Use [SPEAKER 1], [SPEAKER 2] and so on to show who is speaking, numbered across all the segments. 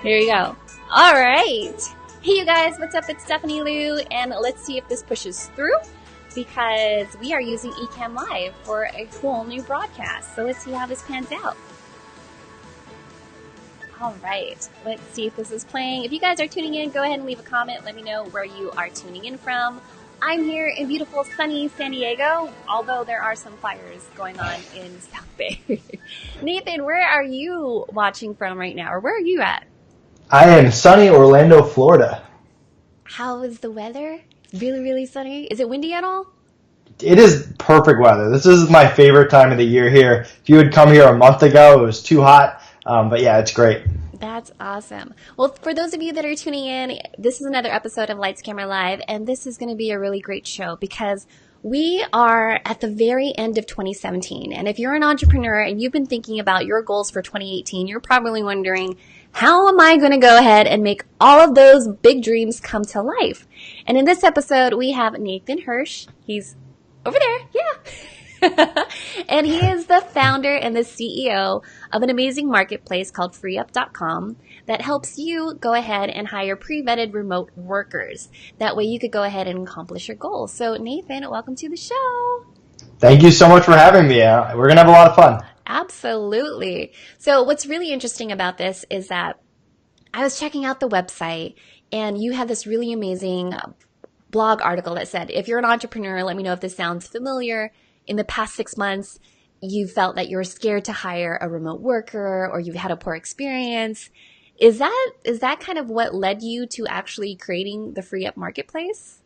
[SPEAKER 1] Here you go. All right. Hey, you guys, what's up? It's Stephanie Liu, and let's see if this pushes through because we are using Ecamm Live for a whole new broadcast. So let's see how this pans out. All right. Let's see if this is playing. If you guys are tuning in, go ahead and leave a comment. Let me know where you are tuning in from. I'm here in beautiful, sunny San Diego, although there are some fires going on in South Bay. Nathan, where are you watching from right now, or where are you at?
[SPEAKER 2] I am sunny Orlando, Florida.
[SPEAKER 1] How is the weather? Really, really sunny? Is it windy at all?
[SPEAKER 2] It is perfect weather. This is my favorite time of the year here. If you had come here a month ago, it was too hot. But yeah, it's great.
[SPEAKER 1] That's awesome. Well, for those of you that are tuning in, this is another episode of Lights Camera Live, and this is going to be a really great show because we are at the very end of 2017. And if you're an entrepreneur and you've been thinking about your goals for 2018, you're probably wondering, how am I going to go ahead and make all of those big dreams come to life? And in this episode, we have Nathan Hirsch. He's over there. Yeah. And he is the founder and the CEO of an amazing marketplace called FreeeUp.com that helps you go ahead and hire pre-vetted remote workers. That way you could go ahead and accomplish your goals. So Nathan, welcome to the show.
[SPEAKER 2] Thank you so much for having me. We're going to have a lot of fun.
[SPEAKER 1] Absolutely. So what's really interesting about this is that I was checking out the website and you had this really amazing blog article that said, if you're an entrepreneur, let me know if this sounds familiar. In the past 6 months, you felt that you were scared to hire a remote worker or you've had a poor experience. Is that kind of what led you to actually creating the FreeeUp marketplace?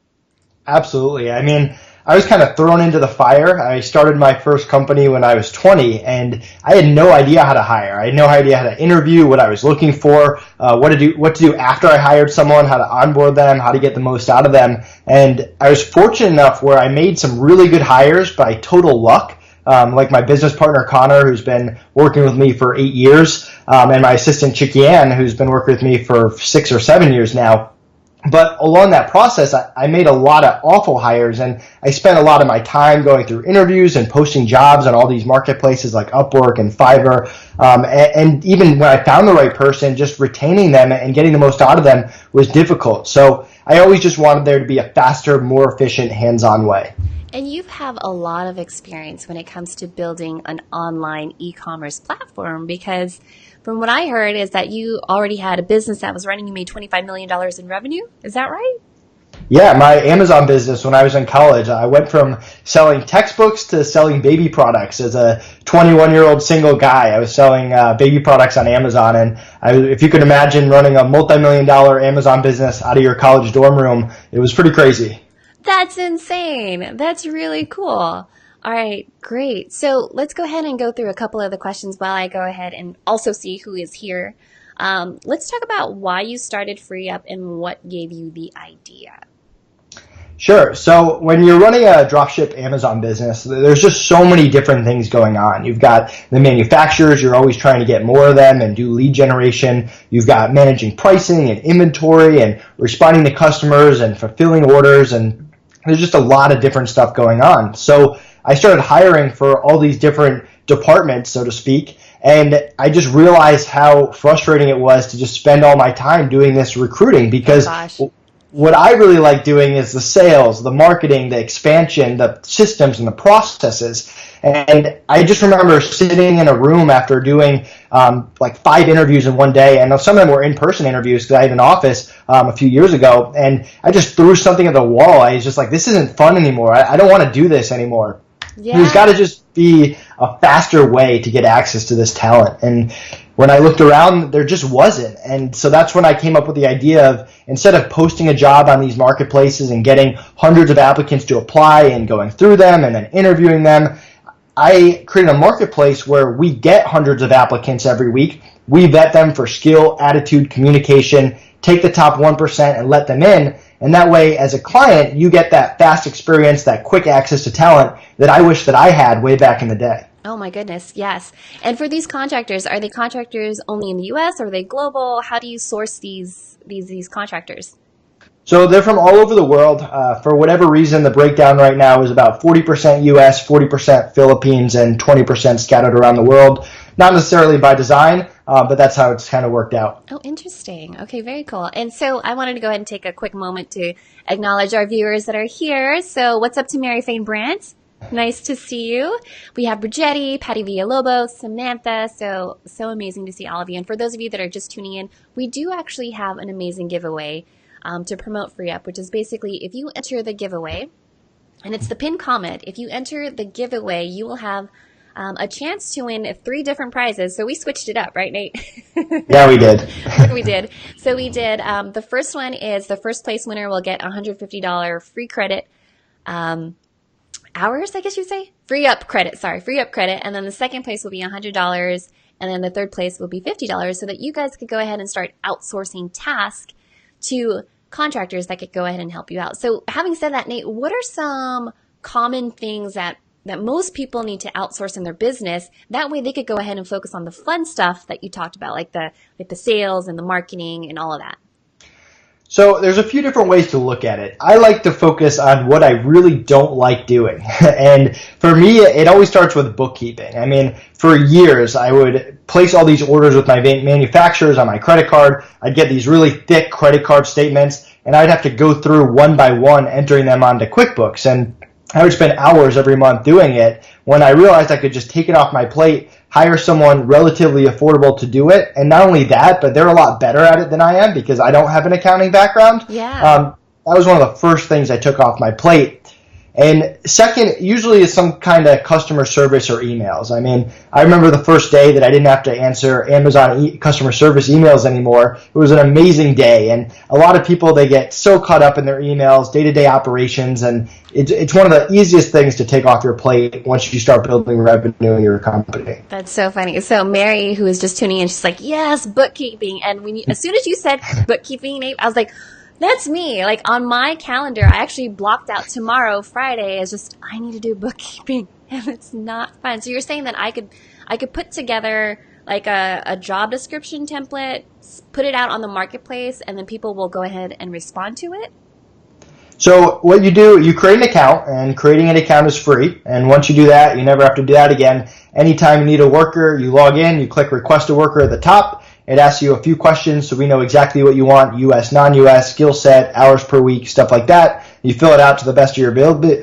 [SPEAKER 2] Absolutely. I mean, I was kind of thrown into the fire. I started my first company when I was 20, and I had no idea how to hire. I had no idea how to interview, what I was looking for, what to do after I hired someone, how to onboard them, how to get the most out of them. And I was fortunate enough where I made some really good hires by total luck. Like my business partner, Connor, who's been working with me for 8 years, and my assistant, Chicky Ann, who's been working with me for 6 or 7 years now. But along that process, I made a lot of awful hires, and I spent a lot of my time going through interviews and posting jobs on all these marketplaces like Upwork and Fiverr. And even when I found the right person, just retaining them and getting the most out of them was difficult. So I always just wanted there to be a faster, more efficient, hands-on way.
[SPEAKER 1] And you have a lot of experience when it comes to building an online e-commerce platform because from what I heard is that you already had a business that was running. You made $25 million in revenue. Is that right?
[SPEAKER 2] Yeah, my Amazon business when I was in college, I went from selling textbooks to selling baby products as a 21-year-old single guy. I was selling baby products on Amazon. And if you could imagine running a multi-million-dollar Amazon business out of your college dorm room, it was pretty crazy.
[SPEAKER 1] That's insane. That's really cool. All right, great. So let's go ahead and go through a couple of the questions while I go ahead and also see who is here. Let's talk about why you started FreeeUp and what gave you the idea.
[SPEAKER 2] Sure. So when you're running a dropship Amazon business, there's just so many different things going on. You've got the manufacturers, you're always trying to get more of them and do lead generation. You've got managing pricing and inventory and responding to customers and fulfilling orders, and there's just a lot of different stuff going on. So I started hiring for all these different departments, so to speak, and I just realized how frustrating it was to just spend all my time doing this recruiting because what I really like doing is the sales, the marketing, the expansion, the systems, and the processes. And I just remember sitting in a room after doing like 5 interviews in one day, and some of them were in-person interviews because I had an office a few years ago, and I just threw something at the wall. I was just like, this isn't fun anymore. I don't want to do this anymore. Yeah. There's got to just be a faster way to get access to this talent. And when I looked around, there just wasn't. And so that's when I came up with the idea of, instead of posting a job on these marketplaces and getting hundreds of applicants to apply and going through them and then interviewing them, I created a marketplace where we get hundreds of applicants every week. We vet them for skill, attitude, communication, take the top 1% and let them in. And that way, as a client, you get that fast experience, that quick access to talent that I wish that I had way back in the day.
[SPEAKER 1] Oh my goodness, yes. And for these contractors, are they contractors only in the U.S. or are they global? How do you source these contractors?
[SPEAKER 2] So they're from all over the world. For whatever reason, the breakdown right now is about 40% US, 40% Philippines, and 20% scattered around the world. Not necessarily by design, but that's how it's kind of worked out.
[SPEAKER 1] Oh, interesting. Okay, very cool. And so I wanted to go ahead and take a quick moment to acknowledge our viewers that are here. So what's up to Mary Fane Brandt? Nice to see you. We have Brigetti, Patty Villalobos, Samantha. So amazing to see all of you. And for those of you that are just tuning in, we do actually have an amazing giveaway to promote FreeeUp, which is basically if you enter the giveaway, and it's the pinned comment, if you enter the giveaway, you will have a chance to win 3 different prizes. So we switched it up, right, Nate?
[SPEAKER 2] Yeah, we did.
[SPEAKER 1] We did. So we did. The first one is the first place winner will get $150 free credit. Hours, I guess you'd say? FreeeUp credit. Sorry, FreeeUp credit. And then the second place will be $100. And then the third place will be $50 so that you guys could go ahead and start outsourcing tasks to contractors that could go ahead and help you out. So having said that, Nate, what are some common things that most people need to outsource in their business? That way they could go ahead and focus on the fun stuff that you talked about, like the sales and the marketing and all of that.
[SPEAKER 2] So there's a few different ways to look at it. I like to focus on what I really don't like doing. And for me, it always starts with bookkeeping. I mean, for years, I would place all these orders with my manufacturers on my credit card. I'd get these really thick credit card statements, and I'd have to go through one by one, entering them onto QuickBooks. And I would spend hours every month doing it when I realized I could just take it off my plate, hire someone relatively affordable to do it. And not only that, but they're a lot better at it than I am because I don't have an accounting background.
[SPEAKER 1] Yeah.
[SPEAKER 2] That was one of the first things I took off my plate. And second, usually is some kind of customer service or emails. I mean, I remember the first day that I didn't have to answer Amazon customer service emails anymore. It was an amazing day. And a lot of people, they get so caught up in their emails, day-to-day operations, and it's one of the easiest things to take off your plate once you start building revenue in your company.
[SPEAKER 1] That's so funny. So Mary, who is just tuning in, she's like, yes, bookkeeping. And as soon as you said bookkeeping, Nate, I was like, that's me. Like on my calendar, I actually blocked out tomorrow, Friday, as just, I need to do bookkeeping. And it's not fun. So you're saying that I could put together like a job description template, put it out on the marketplace, and then people will go ahead and respond to it?
[SPEAKER 2] So what you do, you create an account, and creating an account is free. And once you do that, you never have to do that again. Anytime you need a worker, you log in, you click request a worker at the top. It asks you a few questions so we know exactly what you want, US, non-US, skill set, hours per week, stuff like that. You fill it out to the best of your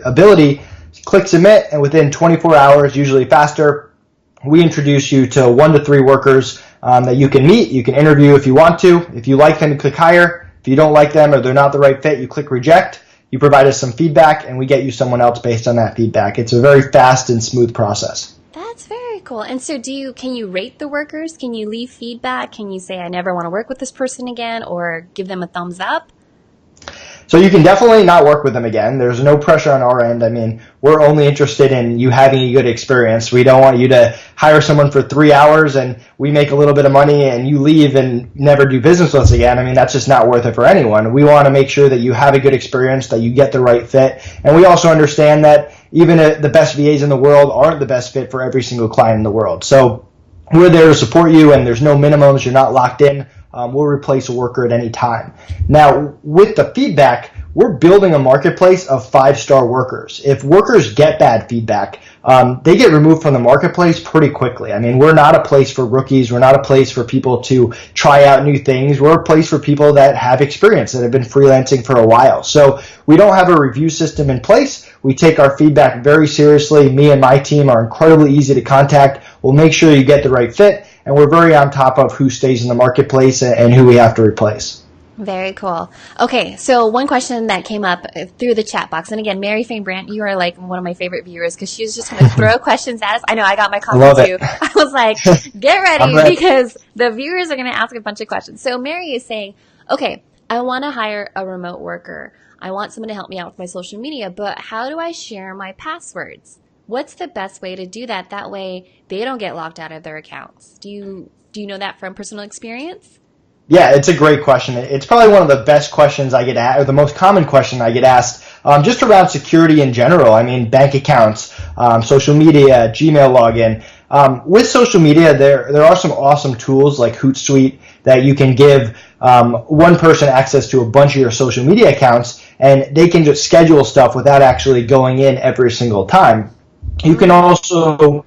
[SPEAKER 2] ability, click submit, and within 24 hours, usually faster, we introduce you to 1 to 3 workers that you can meet. You can interview if you want to. If you like them, you click hire. If you don't like them or they're not the right fit, you click reject. You provide us some feedback, and we get you someone else based on that feedback. It's a very fast and smooth process.
[SPEAKER 1] That's very cool. And so can you rate the workers? Can you leave feedback? Can you say, I never want to work with this person again, or give them a thumbs up?
[SPEAKER 2] So you can definitely not work with them again. There's no pressure on our end. I mean, we're only interested in you having a good experience. We don't want you to hire someone for 3 hours and we make a little bit of money and you leave and never do business with us again. I mean, that's just not worth it for anyone. We want to make sure that you have a good experience, that you get the right fit. And we also understand that even the best VAs in the world aren't the best fit for every single client in the world. So we're there to support you, and there's no minimums. You're not locked in. We'll replace a worker at any time. Now, with the feedback, we're building a marketplace of 5-star workers. If workers get bad feedback, they get removed from the marketplace pretty quickly. I mean, we're not a place for rookies. We're not a place for people to try out new things. We're a place for people that have experience, that have been freelancing for a while. So we don't have a review system in place. We take our feedback very seriously. Me and my team are incredibly easy to contact. We'll make sure you get the right fit, and we're very on top of who stays in the marketplace and who we have to replace.
[SPEAKER 1] Very cool. Okay, so one question that came up through the chat box, and again, Mary Fane Brandt, you are like one of my favorite viewers because she was just going to throw questions at us. I know, I got my copy too. I was like, get ready because the viewers are going to ask a bunch of questions. So Mary is saying, okay, I want to hire a remote worker. I want someone to help me out with my social media, but how do I share my passwords? What's the best way to do that? That way they don't get locked out of their accounts. Do you know that from personal experience?
[SPEAKER 2] Yeah, it's a great question. It's probably one of the best questions I get asked, or the most common question I get asked, just around security in general. I mean, bank accounts, social media, Gmail login. With social media, there are some awesome tools like Hootsuite that you can give one person access to a bunch of your social media accounts, and they can just schedule stuff without actually going in every single time. You can also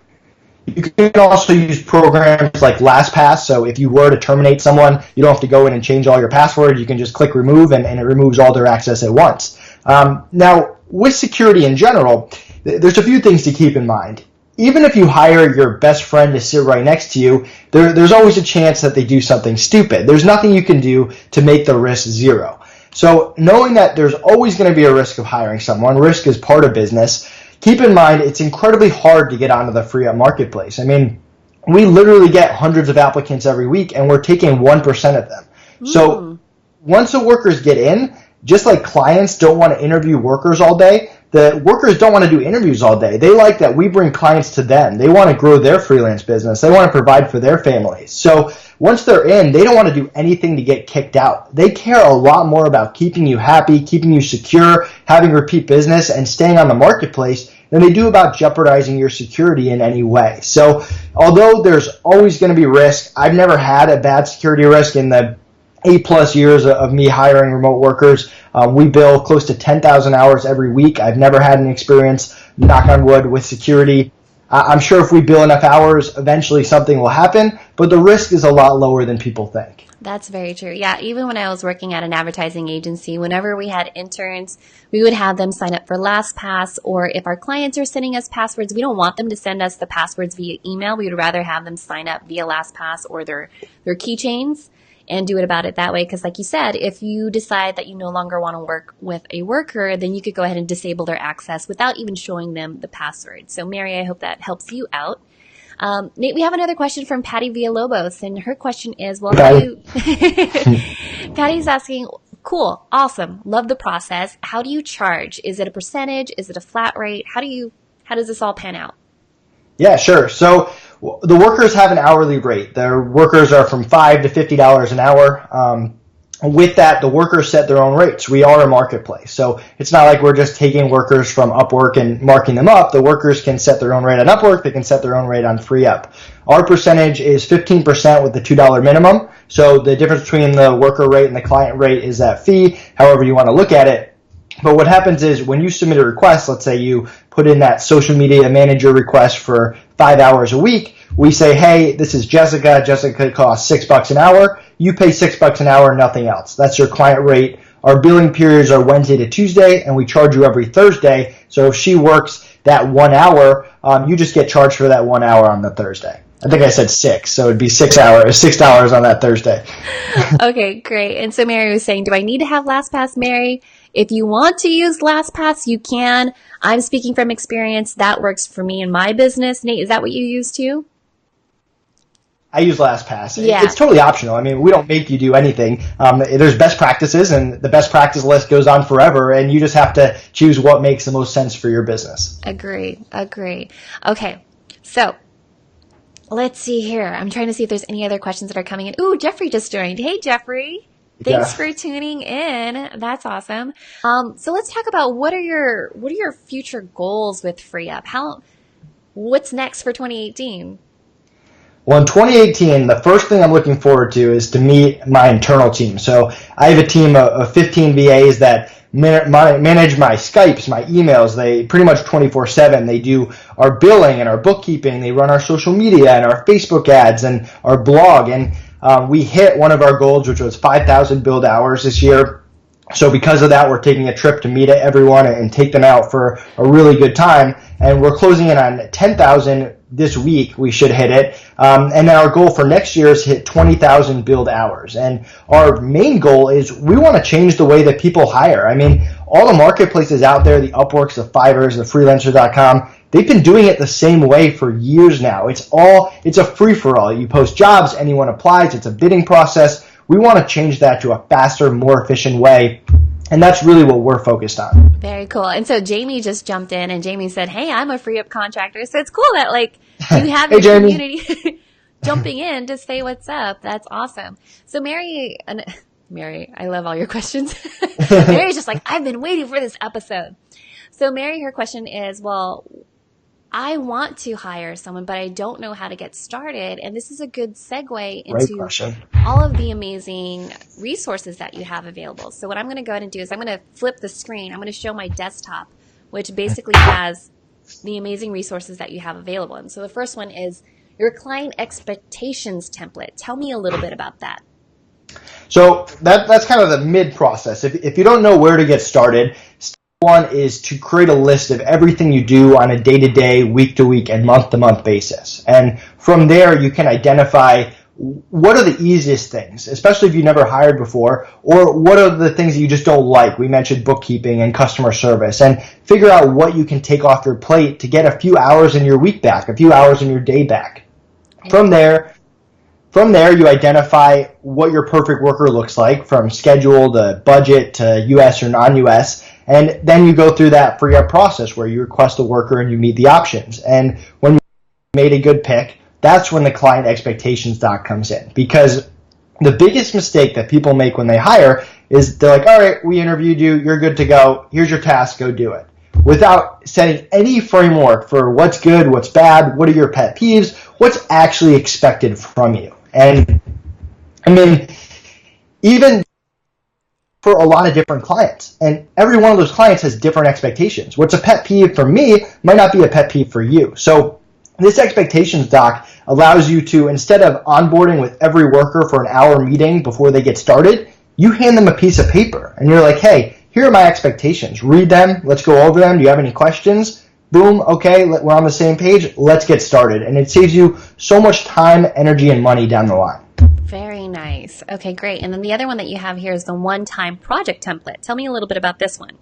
[SPEAKER 2] use programs like LastPass. So if you were to terminate someone, you don't have to go in and change all your passwords. You can just click remove, and it removes all their access at once. Now, with security in general, there's a few things to keep in mind. Even if you hire your best friend to sit right next to you, there's always a chance that they do something stupid. There's nothing you can do to make the risk zero. So knowing that there's always going to be a risk of hiring someone, risk is part of business, keep in mind it's incredibly hard to get onto the FreeeUp marketplace. I mean, we literally get hundreds of applicants every week, and we're taking 1% of them. So once the workers get in, just like clients don't want to interview workers all day, the workers don't want to do interviews all day. They like that we bring clients to them. They want to grow their freelance business. They want to provide for their families. So once they're in, they don't want to do anything to get kicked out. They care a lot more about keeping you happy, keeping you secure, having repeat business, and staying on the marketplace than they do about jeopardizing your security in any way. So although there's always going to be risk, I've never had a bad security risk in the 8+ years of me hiring remote workers. We bill close to 10,000 hours every week. I've never had an experience, knock on wood, with security. I'm sure if we bill enough hours, eventually something will happen, but the risk is a lot lower than people think.
[SPEAKER 1] That's very true. Yeah, even when I was working at an advertising agency, whenever we had interns, we would have them sign up for LastPass, or if our clients are sending us passwords, we don't want them to send us the passwords via email. We would rather have them sign up via LastPass or their keychains, and do it about it that way. Because like you said, if you decide that you no longer want to work with a worker, then you could go ahead and disable their access without even showing them the password. So Mary, I hope that helps you out. Nate, we have another question from Patty Villalobos, and her question is, well, how do you... Patty's asking, cool, awesome, love the process. How do you charge? Is it a percentage? Is it a flat rate? How does this all pan out?
[SPEAKER 2] Yeah, sure. So the workers have an hourly rate. Their workers are from $5 to $50 an hour. With that, the workers set their own rates. We are a marketplace. So it's not like we're just taking workers from Upwork and marking them up. The workers can set their own rate on Upwork. They can set their own rate on FreeeUp. Our percentage is 15% with the $2 minimum. So the difference between the worker rate and the client rate is that fee, however you want to look at it. But what happens is when you submit a request, let's say you put in that social media manager request for 5 hours a week, we say, hey, this is Jessica. Jessica costs $6 an hour. You pay $6 an hour, nothing else. That's your client rate. Our billing periods are Wednesday to Tuesday, and we charge you every Thursday. So if she works that 1 hour, you just get charged for that 1 hour on the Thursday. I think I said 6, so it'd be $6 on that Thursday.
[SPEAKER 1] Okay, great. And so Mary was saying, do I need to have LastPass, Mary? If you want to use LastPass, you can. I'm speaking from experience. That works for me in my business. Nate, is that what you use too?
[SPEAKER 2] I use LastPass.
[SPEAKER 1] Yeah.
[SPEAKER 2] It's totally optional. I mean, we don't make you do anything. There's best practices, and the best practice list goes on forever, and you just have to choose what makes the most sense for your business.
[SPEAKER 1] Agree. Okay, so let's see here. I'm trying to see if there's any other questions that are coming in. Ooh, Jeffrey just joined. Hey, Jeffrey. Thanks for tuning in. That's awesome. So let's talk about what are your future goals with FreeeUp? What's next for 2018?
[SPEAKER 2] Well, in 2018, the first thing I'm looking forward to is to meet my internal team. So I have a team of 15 VAs that manage my Skypes, my emails. They pretty much 24/7. They do our billing and our bookkeeping. They run our social media and our Facebook ads and our blog. And we hit one of our goals, which was 5,000 billed hours this year. So because of that, we're taking a trip to meet everyone and take them out for a really good time. And we're closing in on 10,000 this week. We should hit it. And then our goal for next year is to hit 20,000 billed hours. And our main goal is we want to change the way that people hire. I mean, all the marketplaces out there, the Upworks, the Fivers, the freelancer.com, they've been doing it the same way for years now. It's a free-for-all. You post jobs, anyone applies. It's a bidding process. We want to change that to a faster, more efficient way. And that's really what we're focused on.
[SPEAKER 1] Very cool. And so Jamie just jumped in and Jamie said, hey, I'm a FreeeUp contractor. So it's cool that you have your community jumping in to say what's up. That's awesome. So Mary, I love all your questions. Mary's just like, I've been waiting for this episode. So Mary, her question is, well, I want to hire someone, but I don't know how to get started. And this is a good segue
[SPEAKER 2] Great
[SPEAKER 1] into
[SPEAKER 2] question.
[SPEAKER 1] all of the amazing resources that you have available. So what I'm going to go ahead and do is I'm going to flip the screen. I'm going to show my desktop, which basically has the amazing resources that you have available. And so the first one is your client expectations template. Tell me a little bit about that.
[SPEAKER 2] So that's kind of the mid process. If you don't know where to get started, step one is to create a list of everything you do on a day-to-day, week-to-week, and month-to-month basis. And from there, you can identify what are the easiest things, especially if you've never hired before, or what are the things that you just don't like. We mentioned bookkeeping and customer service, and figure out what you can take off your plate to get a few hours in your week back, a few hours in your day back. From there, you identify what your perfect worker looks like, from schedule to budget to U.S. or non-U.S., and then you go through that FreeeUp process where you request a worker and you meet the options. And when you made a good pick, that's when the client expectations doc comes in. Because the biggest mistake that people make when they hire is they're like, all right, we interviewed you, you're good to go, here's your task, go do it. Without setting any framework for what's good, what's bad, what are your pet peeves, what's actually expected from you. And I mean, even for a lot of different clients, and every one of those clients has different expectations. What's a pet peeve for me might not be a pet peeve for you. So this expectations doc allows you to, instead of onboarding with every worker for an hour meeting before they get started, you hand them a piece of paper and you're like, hey, here are my expectations. Read them. Let's go over them. Do you have any questions? Boom. Okay, we're on the same page. Let's get started. And it saves you so much time, energy, and money down the line.
[SPEAKER 1] Very nice. Okay, great. And then the other one that you have here is the one-time project template. Tell me a little bit about this one.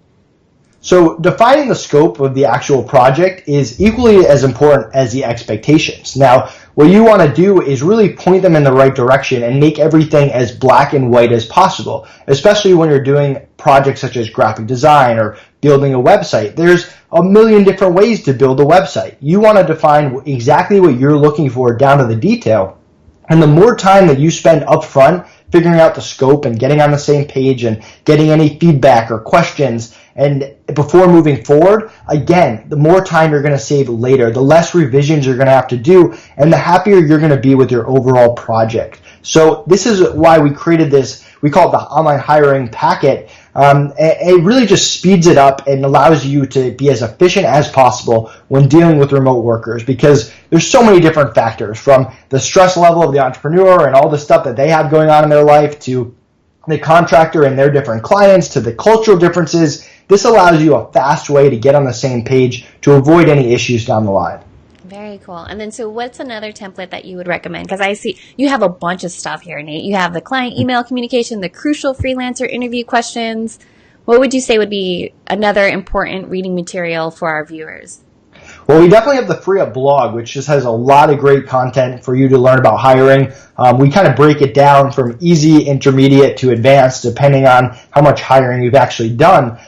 [SPEAKER 2] So defining the scope of the actual project is equally as important as the expectations. Now, what you want to do is really point them in the right direction and make everything as black and white as possible, especially when you're doing projects such as graphic design or building a website. There's a million different ways to build a website. You want to define exactly what you're looking for down to the detail. And the more time that you spend up front figuring out the scope and getting on the same page and getting any feedback or questions and before moving forward, again, the more time you're going to save later, the less revisions you're going to have to do, and the happier you're going to be with your overall project. So this is why we created this, we call it the online hiring packet. It really just speeds it up and allows you to be as efficient as possible when dealing with remote workers, because there's so many different factors, from the stress level of the entrepreneur and all the stuff that they have going on in their life to the contractor and their different clients to the cultural differences. This allows you a fast way to get on the same page to avoid any issues down the line.
[SPEAKER 1] Very cool. And then, so what's another template that you would recommend? Because I see you have a bunch of stuff here, Nate. You have the client email communication, the crucial freelancer interview questions. What would you say would be another important reading material for our viewers?
[SPEAKER 2] Well, we definitely have the FreeeUp blog, which just has a lot of great content for you to learn about hiring. We kind of break it down from easy, intermediate, to advanced, depending on how much hiring you've actually done.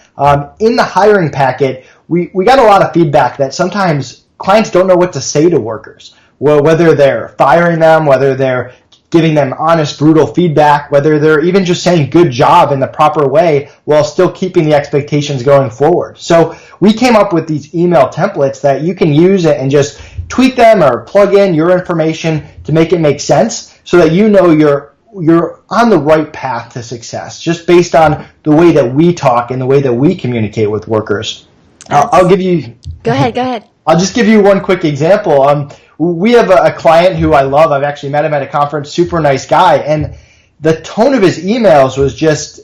[SPEAKER 2] In the hiring packet, we got a lot of feedback that sometimes clients don't know what to say to workers. Well, whether they're firing them, whether they're giving them honest, brutal feedback, whether they're even just saying good job in the proper way while still keeping the expectations going forward. So we came up with these email templates that you can use and just tweak them or plug in your information to make it make sense, so that you know you're on the right path to success, just based on the way that we talk and the way that we communicate with workers. I'll give you...
[SPEAKER 1] Go ahead.
[SPEAKER 2] I'll just give you one quick example. We have a client who I love. I've actually met him at a conference, super nice guy, and the tone of his emails was just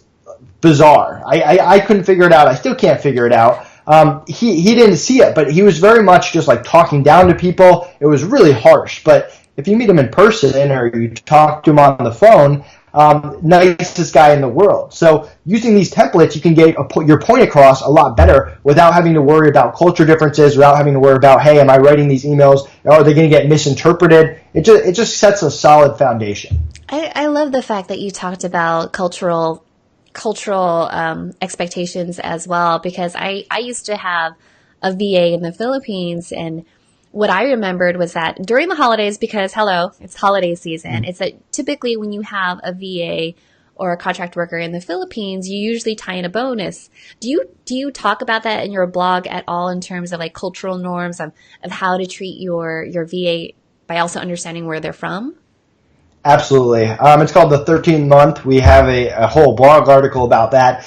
[SPEAKER 2] bizarre. I couldn't figure it out. I still can't figure it out. He didn't see it, but he was very much just like talking down to people. It was really harsh, but if you meet him in person or you talk to him on the phone, nicest guy in the world. So using these templates, you can get your point across a lot better without having to worry about culture differences, without having to worry about, hey, am I writing these emails? Are they going to get misinterpreted? It just sets a solid foundation.
[SPEAKER 1] I love the fact that you talked about cultural expectations as well, because I used to have a VA in the Philippines, and what I remembered was that during the holidays, because it's holiday season, it's that typically when you have a VA or a contract worker in the Philippines, you usually tie in a bonus. Do you talk about that in your blog at all in terms of like cultural norms of how to treat your VA by also understanding where they're from?
[SPEAKER 2] Absolutely. It's called the 13 month. We have a whole blog article about that.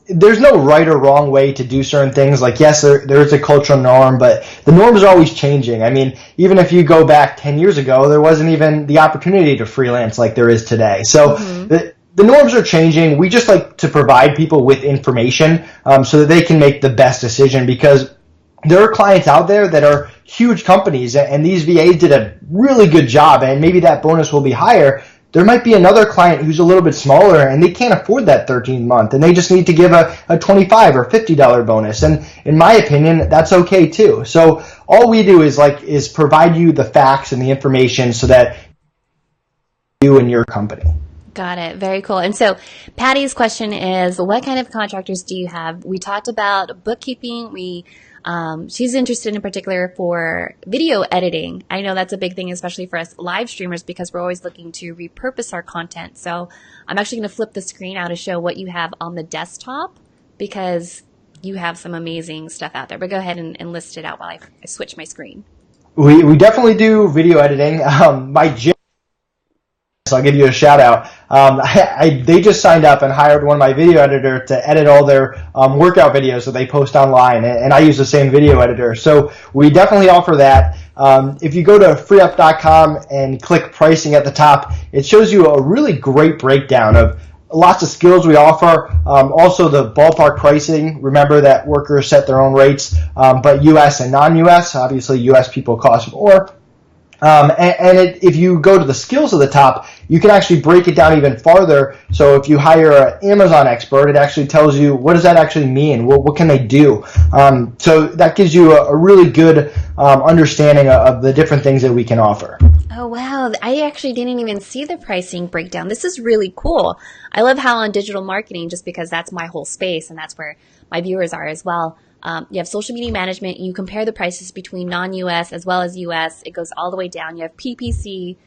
[SPEAKER 2] There's no right or wrong way to do certain things. Like, yes, there is a cultural norm, but the norm is always changing. I mean, even if you go back 10 years ago, there wasn't even the opportunity to freelance like there is today. So the norms are changing. We just like to provide people with information so that they can make the best decision, because there are clients out there that are huge companies, and these VAs did a really good job, and maybe that bonus will be higher. There might be another client who's a little bit smaller, and they can't afford that 13 month, and they just need to give a $25 or $50 bonus. And in my opinion, that's okay too. So all we do is provide you the facts and the information so that you and your company.
[SPEAKER 1] Got it. Very cool. And so Patty's question is, what kind of contractors do you have? We talked about bookkeeping. She's interested in particular for video editing. I know that's a big thing, especially for us live streamers, because we're always looking to repurpose our content. So I'm actually going to flip the screen out to show what you have on the desktop, because you have some amazing stuff out there. But go ahead and list it out while I switch my screen.
[SPEAKER 2] We definitely do video editing. My gym, so I'll give you a shout out. They just signed up and hired one of my video editor to edit all their workout videos that they post online, and I use the same video editor. So we definitely offer that. If you go to freeup.com and click pricing at the top, it shows you a really great breakdown of lots of skills we offer. Also the ballpark pricing. Remember that workers set their own rates, but U.S. and non-U.S. Obviously, U.S. people cost more. If you go to the skills at the top, you can actually break it down even farther. So if you hire an Amazon expert, it actually tells you, what does that actually mean? What can they do? So that gives you a really good understanding of the different things that we can offer.
[SPEAKER 1] Oh, wow. I actually didn't even see the pricing breakdown. This is really cool. I love how on digital marketing, just because that's my whole space and that's where my viewers are as well. You have social media management. You compare the prices between non-U.S. as well as U.S. It goes all the way down. You have PPC,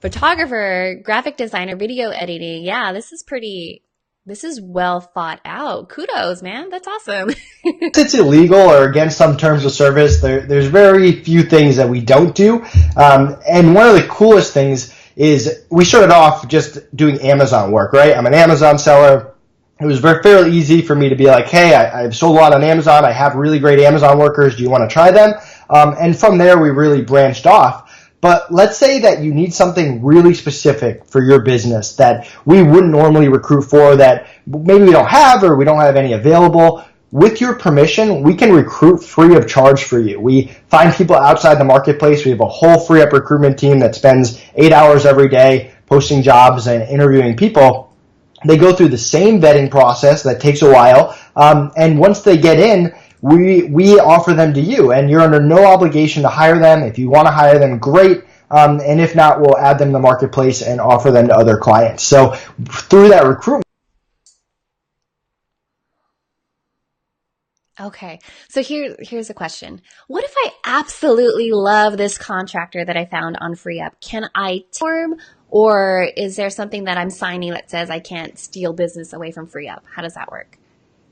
[SPEAKER 1] photographer, graphic designer, video editing. Yeah, this is well thought out. Kudos, man. That's awesome.
[SPEAKER 2] It's illegal or against some terms of service. There's very few things that we don't do. And one of the coolest things is we started off just doing Amazon work, right? I'm an Amazon seller. It was fairly easy for me to be like, hey, I've sold a lot on Amazon. I have really great Amazon workers. Do you want to try them? And from there, we really branched off. But let's say that you need something really specific for your business that we wouldn't normally recruit for, that maybe we don't have or we don't have any available. With your permission, we can recruit free of charge for you. We find people outside the marketplace. We have a whole FreeeUp recruitment team that spends 8 hours every day posting jobs and interviewing people. They go through the same vetting process that takes a while, and once they get in, we offer them to you, and you're under no obligation to hire them. If you want to hire them, great, and if not, we'll add them to the marketplace and offer them to other clients. So through that recruitment.
[SPEAKER 1] Okay, so here's a question. What if I absolutely love this contractor that I found on FreeeUp? Can I form, or is there something that I'm signing that says I can't steal business away from FreeeUp? How does that work?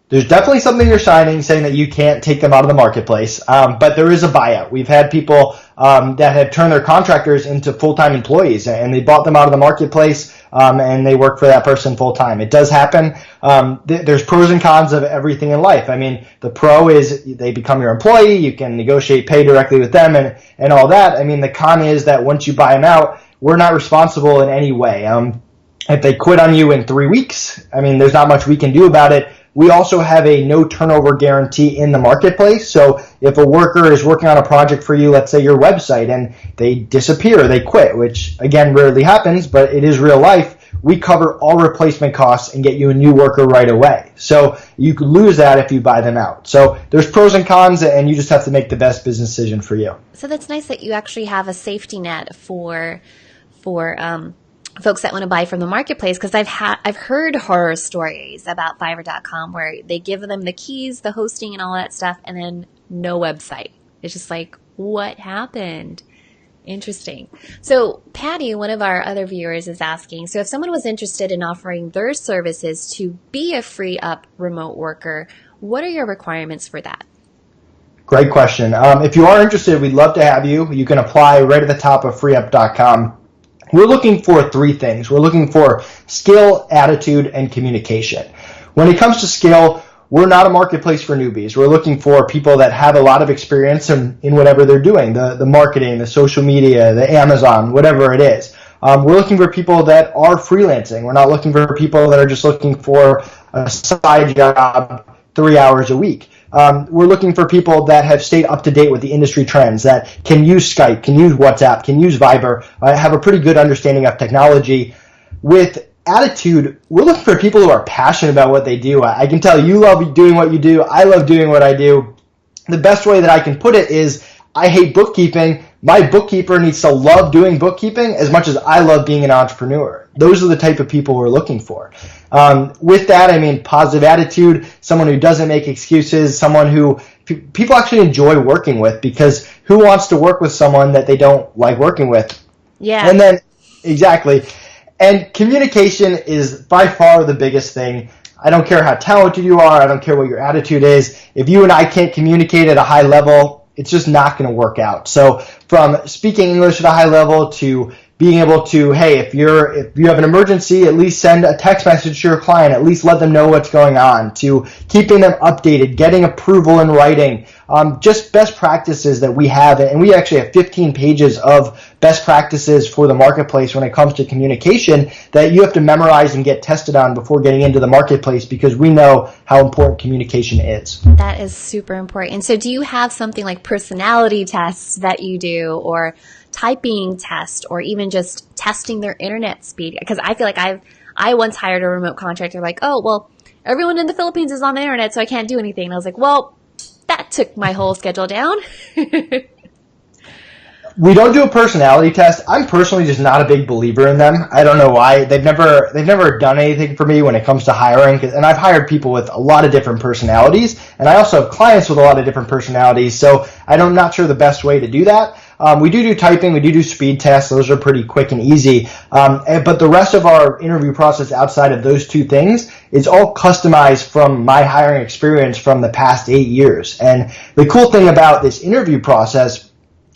[SPEAKER 2] There's definitely something you're signing saying that you can't take them out of the marketplace, but there is a buyout. We've had people that have turned their contractors into full-time employees, and they bought them out of the marketplace, and they work for that person full-time. It does happen. There's pros and cons of everything in life. I mean, the pro is they become your employee. You can negotiate pay directly with them and all that. I mean, the con is that once you buy them out, we're not responsible in any way. If they quit on you in 3 weeks, I mean, there's not much we can do about it. We also have a no turnover guarantee in the marketplace. So if a worker is working on a project for you, let's say your website, and they disappear, they quit, which again rarely happens, but it is real life, we cover all replacement costs and get you a new worker right away. So you could lose that if you buy them out. So there's pros and cons, and you just have to make the best business decision for you.
[SPEAKER 1] So that's nice that you actually have a safety net for folks that want to buy from the marketplace, because I've heard horror stories about Fiverr.com where they give them the keys, the hosting, and all that stuff, and then no website. It's just like, what happened? Interesting. So Patty, one of our other viewers, is asking, so if someone was interested in offering their services to be a FreeeUp remote worker, what are your requirements for that?
[SPEAKER 2] Great question. If you are interested, we'd love to have you. You can apply right at the top of freeup.com. We're looking for three things. We're looking for skill, attitude, and communication. When it comes to skill, we're not a marketplace for newbies. We're looking for people that have a lot of experience in whatever they're doing, the marketing, the social media, the Amazon, whatever it is. We're looking for people that are freelancing. We're not looking for people that are just looking for a side job 3 hours a week. We're looking for people that have stayed up to date with the industry trends, that can use Skype, can use WhatsApp, can use Viber, have a pretty good understanding of technology. With attitude, we're looking for people who are passionate about what they do. I can tell you love doing what you do. I love doing what I do. The best way that I can put it is I hate bookkeeping. My bookkeeper needs to love doing bookkeeping as much as I love being an entrepreneur. Those are the type of people we're looking for. With that, I mean positive attitude, someone who doesn't make excuses, someone who people actually enjoy working with, because who wants to work with someone that they don't like working with?
[SPEAKER 1] Yeah.
[SPEAKER 2] And then, exactly. And communication is by far the biggest thing. I don't care how talented you are. I don't care what your attitude is. If you and I can't communicate at a high level, it's just not going to work out. So from speaking English at a high level to being able to, hey, if you have an emergency, at least send a text message to your client, at least let them know what's going on, to keeping them updated, getting approval in writing, just best practices that we have. And we actually have 15 pages of best practices for the marketplace when it comes to communication that you have to memorize and get tested on before getting into the marketplace, because we know how important communication is.
[SPEAKER 1] That is super important. So do you have something like personality tests that you do, or typing test, or even just testing their internet speed? Because I feel like I once hired a remote contractor like, oh, well, everyone in the Philippines is on the internet, so I can't do anything. And I was like, well, that took my whole schedule down.
[SPEAKER 2] We don't do a personality test. I'm personally just not a big believer in them. I don't know why. They've never done anything for me when it comes to hiring. And I've hired people with a lot of different personalities, and I also have clients with a lot of different personalities. So I'm not sure the best way to do that. We do typing. We do speed tests. Those are pretty quick and easy. But the rest of our interview process outside of those two things is all customized from my hiring experience from the past 8 years. And the cool thing about this interview process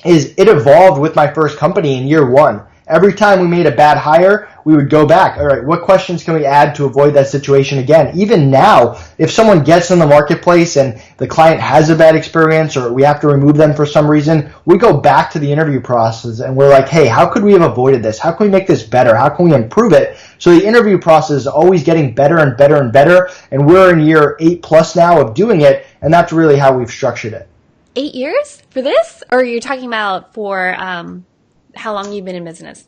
[SPEAKER 2] is it evolved with my first company in year one. Every time we made a bad hire, we would go back. All right, what questions can we add to avoid that situation again? Even now, if someone gets in the marketplace and the client has a bad experience, or we have to remove them for some reason, we go back to the interview process and we're like, hey, how could we have avoided this? How can we make this better? How can we improve it? So the interview process is always getting better and better and better. And we're in year 8+ now of doing it. And that's really how we've structured it.
[SPEAKER 1] 8 years for this? Or are you talking about for how long you've been in business?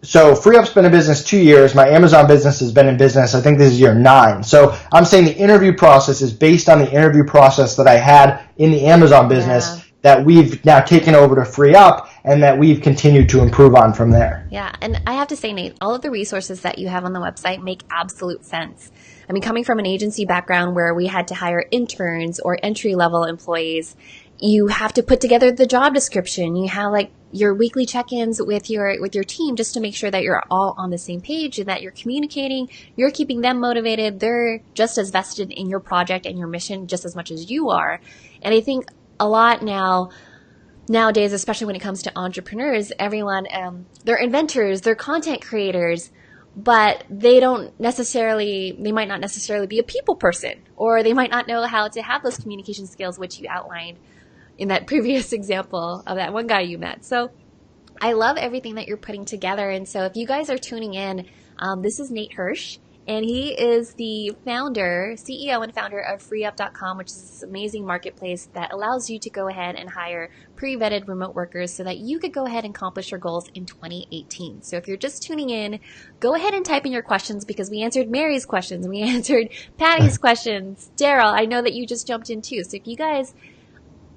[SPEAKER 2] So FreeeUp's been in business 2 years. My Amazon business has been in business, I think this is year 9. So I'm saying the interview process is based on the interview process that I had in the Amazon business that we've now taken over to FreeeUp, and that we've continued to improve on from there.
[SPEAKER 1] Yeah, and I have to say, Nate, all of the resources that you have on the website make absolute sense. I mean, coming from an agency background where we had to hire interns or entry-level employees, you have to put together the job description. You have like your weekly check-ins with your team just to make sure that you're all on the same page and that you're communicating, you're keeping them motivated. They're just as vested in your project and your mission just as much as you are. And I think a lot nowadays, especially when it comes to entrepreneurs, everyone, they're inventors, they're content creators, but they might not necessarily be a people person, or they might not know how to have those communication skills, which you outlined in that previous example of that one guy you met. So I love everything that you're putting together. And so if you guys are tuning in, this is Nate Hirsch, and he is the CEO and founder of FreeeUp.com, which is this amazing marketplace that allows you to go ahead and hire pre-vetted remote workers so that you could go ahead and accomplish your goals in 2018. So if you're just tuning in, go ahead and type in your questions, because we answered Mary's questions, we answered Patty's questions. Daryl, I know that you just jumped in too. So if you guys,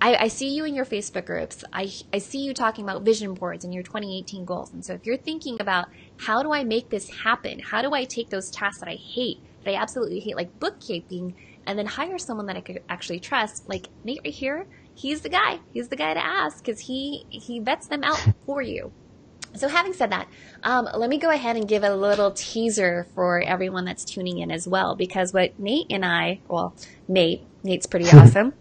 [SPEAKER 1] I see you in your Facebook groups. I see you talking about vision boards and your 2018 goals. And so if you're thinking about how do I make this happen? How do I take those tasks that I hate, that I absolutely hate, like bookkeeping, and then hire someone that I could actually trust, like Nate right here, he's the guy. He's the guy to ask because he vets them out for you. So having said that, let me go ahead and give a little teaser for everyone that's tuning in as well, because what Nate and Nate's pretty awesome.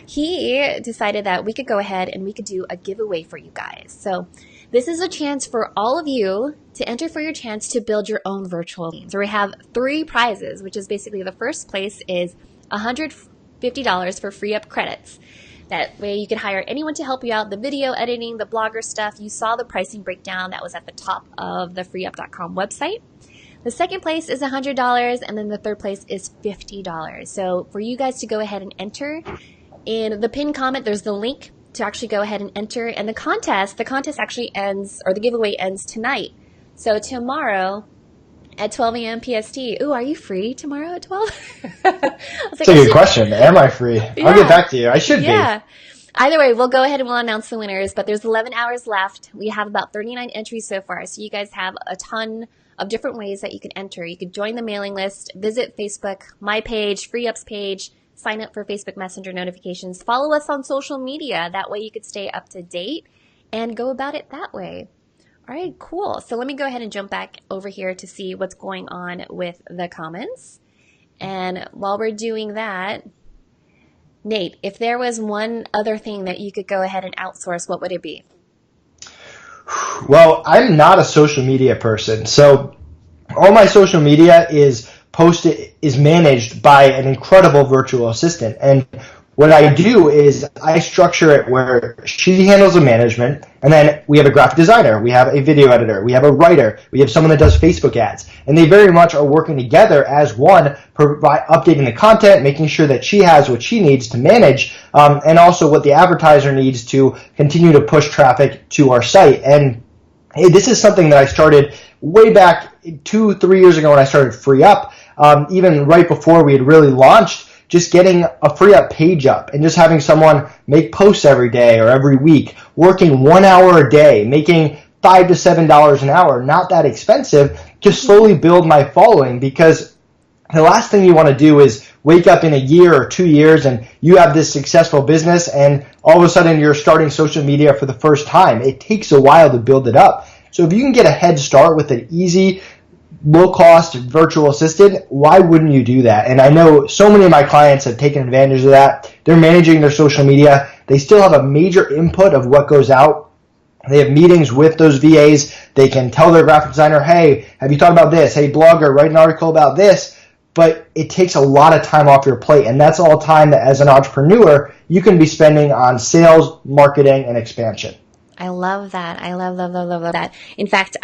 [SPEAKER 1] He decided that we could go ahead and we could do a giveaway for you guys. So this is a chance for all of you to enter for your chance to build your own virtual team. So we have 3 prizes, which is basically the first place is $150 for FreeeUp credits. That way you can hire anyone to help you out, the video editing, the blogger stuff. You saw the pricing breakdown that was at the top of the freeup.com website. The second place is $100, and then the third place is $50. So for you guys to go ahead and enter, in the pinned comment, there's the link to actually go ahead and enter. And the contest actually ends, or the giveaway ends tonight. So tomorrow at 12 a.m. PST. Ooh, are you free tomorrow at 12?
[SPEAKER 2] That's a good question. Am I free? Yeah. I'll get back to you. I should be.
[SPEAKER 1] Either way, we'll go ahead and we'll announce the winners, but there's 11 hours left. We have about 39 entries so far, so you guys have a ton of different ways that you can enter. You could join the mailing list, visit Facebook, my page, FreeeUp's page, sign up for Facebook Messenger notifications, follow us on social media. That way you could stay up to date and go about it that way. All right, cool. So let me go ahead and jump back over here to see what's going on with the comments. And while we're doing that, Nate, if there was one other thing that you could go ahead and outsource, what would it be?
[SPEAKER 2] Well, I'm not a social media person. So all my social media is managed by an incredible virtual assistant. And what I do is I structure it where she handles the management, and then we have a graphic designer, we have a video editor, we have a writer, we have someone that does Facebook ads, and they very much are working together as one, updating the content, making sure that she has what she needs to manage, and also what the advertiser needs to continue to push traffic to our site. And this is something that I started way back 2-3 years ago when I started FreeeUp, even right before we had really launched. Just getting a FreeeUp page up and just having someone make posts every day or every week, working 1 hour a day, making $5 to $7 an hour, not that expensive, to slowly build my following, because the last thing you want to do is wake up in a year or 2 years and you have this successful business and all of a sudden you're starting social media for the first time. It takes a while to build it up. So if you can get a head start with an easy, low-cost virtual assistant, why wouldn't you do that? And I know so many of my clients have taken advantage of that. They're managing their social media. They still have a major input of what goes out. They have meetings with those VAs. They can tell their graphic designer, hey, have you thought about this? Hey, blogger, write an article about this. But it takes a lot of time off your plate, and that's all time that as an entrepreneur you can be spending on sales, marketing, and expansion.
[SPEAKER 1] I love that. I love that. In fact,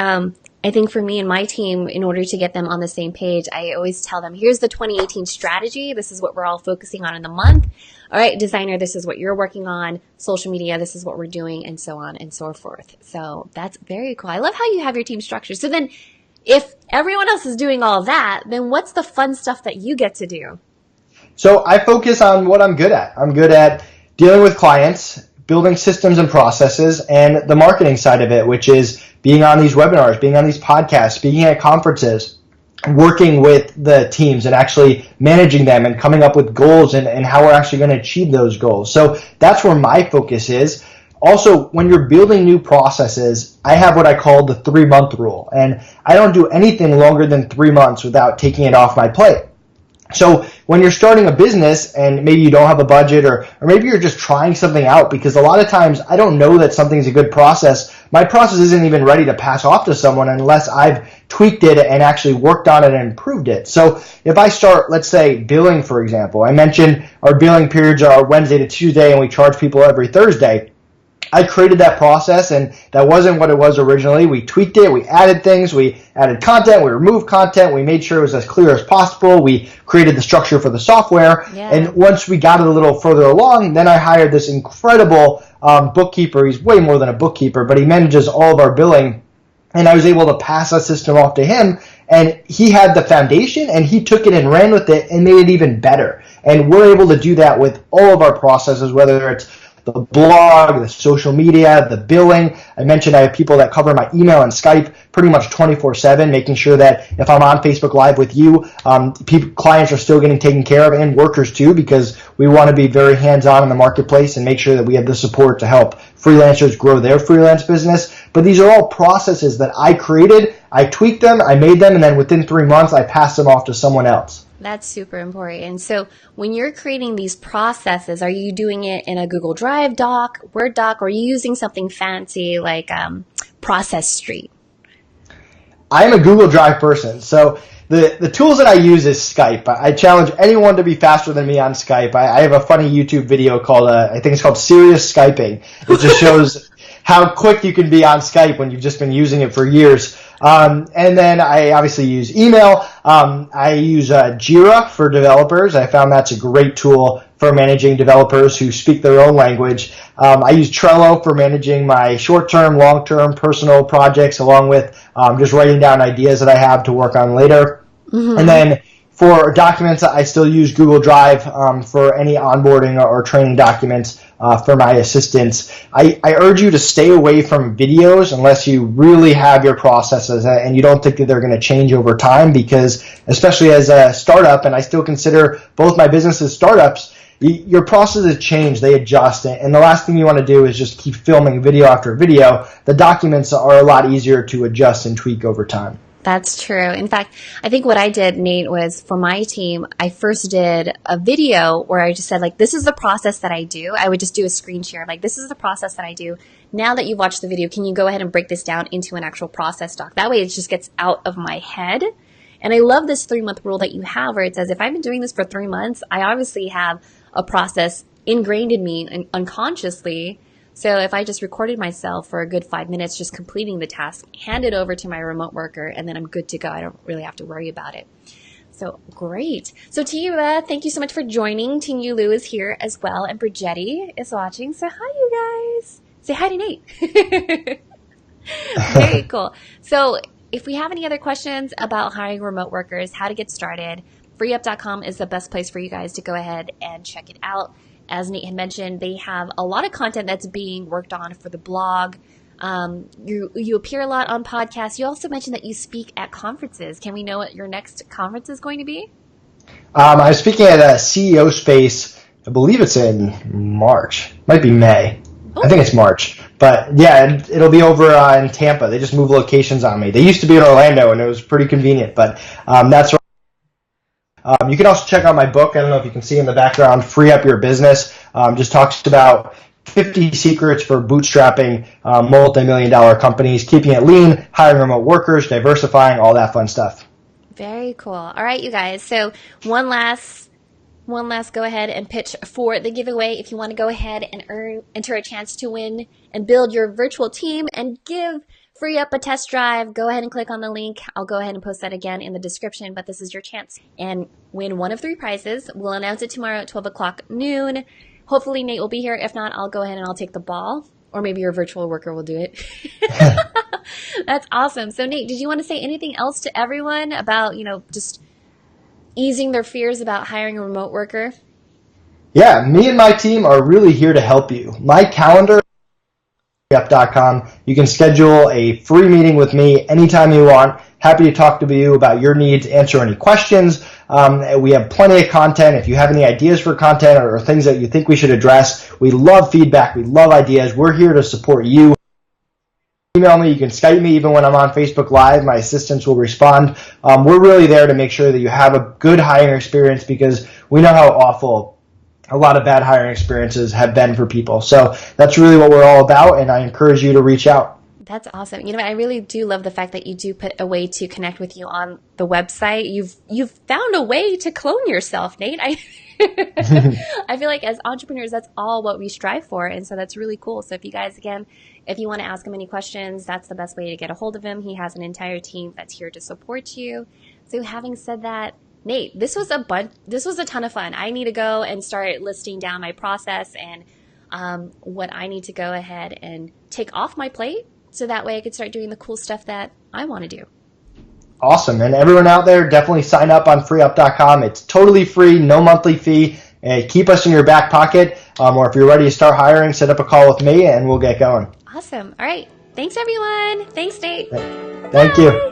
[SPEAKER 1] I think for me and my team, in order to get them on the same page, I always tell them, here's the 2018 strategy. This is what we're all focusing on in the month. All right, designer, this is what you're working on. Social media, this is what we're doing, and so on and so forth. So that's very cool. I love how you have your team structured. So then if everyone else is doing all that, then what's the fun stuff that you get to do?
[SPEAKER 2] So I focus on what I'm good at. I'm good at dealing with clients, building systems and processes, and the marketing side of it, which is being on these webinars, being on these podcasts, speaking at conferences, working with the teams and actually managing them and coming up with goals and how we're actually going to achieve those goals. So that's where my focus is. Also, when you're building new processes, I have what I call the 3-month rule, and I don't do anything longer than 3 months without taking it off my plate. So when you're starting a business and maybe you don't have a budget or maybe you're just trying something out, because a lot of times I don't know that something's a good process. My process isn't even ready to pass off to someone unless I've tweaked it and actually worked on it and improved it. So if I start, let's say, billing, for example, I mentioned our billing periods are Wednesday to Tuesday and we charge people every Thursday. I created that process, and that wasn't what it was originally. We tweaked it, we added things, we added content, we removed content, we made sure it was as clear as possible, we created the structure for the software, and once we got it a little further along, then I hired this incredible bookkeeper. He's way more than a bookkeeper, but he manages all of our billing, and I was able to pass that system off to him, and he had the foundation, and he took it and ran with it and made it even better. And we're able to do that with all of our processes, whether it's the blog, the social media, the billing. I mentioned I have people that cover my email and Skype pretty much 24/7, making sure that if I'm on Facebook Live with you, clients are still getting taken care of, and workers too, because we want to be very hands-on in the marketplace and make sure that we have the support to help freelancers grow their freelance business. But these are all processes that I created, I tweaked them, I made them, and then within 3 months I passed them off to someone else.
[SPEAKER 1] That's super important. And so when you're creating these processes, are you doing it in a Google Drive doc, Word doc, or are you using something fancy like Process Street?
[SPEAKER 2] I'm a Google Drive person. So the tools that I use is Skype. I challenge anyone to be faster than me on Skype. I have a funny YouTube video called, I think it's called Serious Skyping. It just shows how quick you can be on Skype when you've just been using it for years. And then I obviously use email. I use Jira for developers. I found that's a great tool for managing developers who speak their own language. I use Trello for managing my short-term, long-term personal projects, along with just writing down ideas that I have to work on later. Mm-hmm. And then for documents, I still use Google Drive for any onboarding or training documents for my assistants. I urge you to stay away from videos unless you really have your processes and you don't think that they're going to change over time, because especially as a startup, and I still consider both my businesses startups, your processes change, they adjust, and the last thing you want to do is just keep filming video after video. The documents are a lot easier to adjust and tweak over time.
[SPEAKER 1] That's true. In fact, I think what I did, Nate, was for my team, I first did a video where I just said, like, this is the process that I do. I would just do a screen share. Like, this is the process that I do. Now that you've watched the video, can you go ahead and break this down into an actual process doc? That way it just gets out of my head. And I love this 3-month rule that you have where it says, if I've been doing this for 3 months, I obviously have a process ingrained in me and unconsciously. So if I just recorded myself for a good 5 minutes just completing the task, hand it over to my remote worker, and then I'm good to go. I don't really have to worry about it. So great. So Tia, thank you so much for joining. Ting Lu is here as well, and Brigetti is watching. So hi, you guys. Say hi to Nate. Very cool. So if we have any other questions about hiring remote workers, how to get started, freeup.com is the best place for you guys to go ahead and check it out. As Nate had mentioned, they have a lot of content that's being worked on for the blog. You appear a lot on podcasts. You also mentioned that you speak at conferences. Can we know what your next conference is going to be?
[SPEAKER 2] I'm speaking at a CEO Space. I believe it's in March. Might be May. Oh. I think it's March. But yeah, it'll be over in Tampa. They just moved locations on me. They used to be in Orlando, and it was pretty convenient. But that's right. You can also check out my book. I don't know if you can see in the background, Free Up Your Business. Just talks about 50 secrets for bootstrapping multi-million-dollar companies, keeping it lean, hiring remote workers, diversifying, all that fun stuff.
[SPEAKER 1] Very cool. All right, you guys. So one last go ahead and pitch for the giveaway. If you want to go ahead and enter a chance to win and build your virtual team and give FreeeUp a test drive, go ahead and click on the link. I'll go ahead and post that again in the description, but this is your chance. And win one of 3 prizes. We'll announce it tomorrow at 12 o'clock noon. Hopefully Nate will be here. If not, I'll go ahead and I'll take the ball. Or maybe your virtual worker will do it. That's awesome. So Nate, did you want to say anything else to everyone about, just easing their fears about hiring a remote worker?
[SPEAKER 2] Yeah, me and my team are really here to help you. My calendar, freeup.com. You can schedule a free meeting with me anytime you want. Happy to talk to you about your needs, answer any questions. We have plenty of content. If you have any ideas for content or things that you think we should address, we love feedback. We love ideas. We're here to support you. Email me. You can Skype me even when I'm on Facebook Live. My assistants will respond. We're really there to make sure that you have a good hiring experience, because we know how awful a lot of bad hiring experiences have been for people. So that's really what we're all about, and I encourage you to reach out.
[SPEAKER 1] That's awesome. I really do love the fact that you do put a way to connect with you on the website. You've found a way to clone yourself, Nate. I feel like as entrepreneurs, that's all what we strive for, and so that's really cool. So if you guys, again, if you want to ask him any questions, that's the best way to get a hold of him. He has an entire team that's here to support you. So having said that, Nate, this was a ton of fun. I need to go and start listing down my process and what I need to go ahead and take off my plate, so that way I could start doing the cool stuff that I want to do.
[SPEAKER 2] Awesome. And everyone out there, definitely sign up on freeup.com. It's totally free, no monthly fee. keep us in your back pocket, or if you're ready to start hiring, set up a call with me and we'll get going.
[SPEAKER 1] Awesome. All right. Thanks, everyone. Thanks, Nate.
[SPEAKER 2] Thank you.